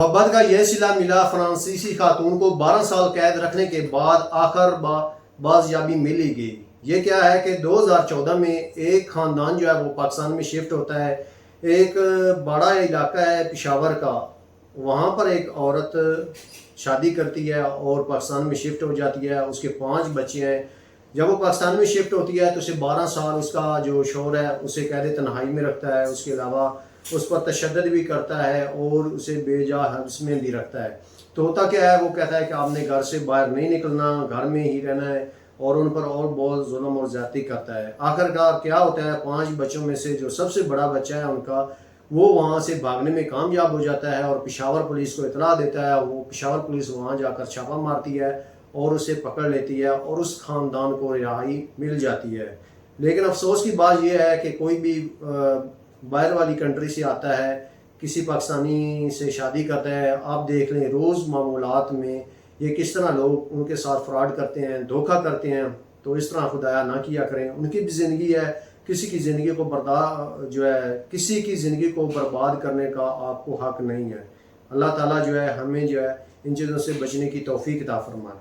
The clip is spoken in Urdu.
محبت کا یہ صلہ ملا، فرانسیسی خاتون کو 12 سال قید رکھنے کے بعد آخر بازیابی ملی گئی۔ یہ کیا ہے کہ 2014 میں ایک خاندان جو ہے وہ پاکستان میں شفٹ ہوتا ہے۔ ایک بڑا علاقہ ہے پشاور کا، وہاں پر ایک عورت شادی کرتی ہے اور پاکستان میں شفٹ ہو جاتی ہے۔ اس کے 5 بچے ہیں۔ جب وہ پاکستان میں شفٹ ہوتی ہے تو اسے 12 سال اس کا جو شوہر ہے اسے قید تنہائی میں رکھتا ہے، اس کے علاوہ اس پر تشدد بھی کرتا ہے اور اسے بے جا حبس میں بھی رکھتا ہے۔ تو ہوتا کیا ہے، وہ کہتا ہے کہ آپ نے گھر سے باہر نہیں نکلنا، گھر میں ہی رہنا ہے، اور ان پر اور بہت ظلم اور زیادتی کرتا ہے۔ آخرکار کیا ہوتا ہے، 5 بچوں میں سے جو سب سے بڑا بچہ ہے ان کا، وہ وہاں سے بھاگنے میں کامیاب ہو جاتا ہے اور پشاور پولیس کو اطلاع دیتا ہے۔ وہ پشاور پولیس وہاں جا کر چھاپہ مارتی ہے اور اسے پکڑ لیتی ہے اور اس خاندان کو رہائی مل جاتی ہے۔ لیکن افسوس کی بات یہ ہے کہ کوئی بھی باہر والی کنٹری سے آتا ہے، کسی پاکستانی سے شادی کرتا ہے، آپ دیکھ لیں روز معمولات میں یہ کس طرح لوگ ان کے ساتھ فراڈ کرتے ہیں، دھوکہ کرتے ہیں۔ تو اس طرح خدایا نہ کیا کریں، ان کی بھی زندگی ہے، کسی کی زندگی کو کسی کی زندگی کو برباد کرنے کا آپ کو حق نہیں ہے۔ اللہ تعالیٰ جو ہے ہمیں جو ہے ان چیزوں سے بچنے کی توفیق عطا فرمائے۔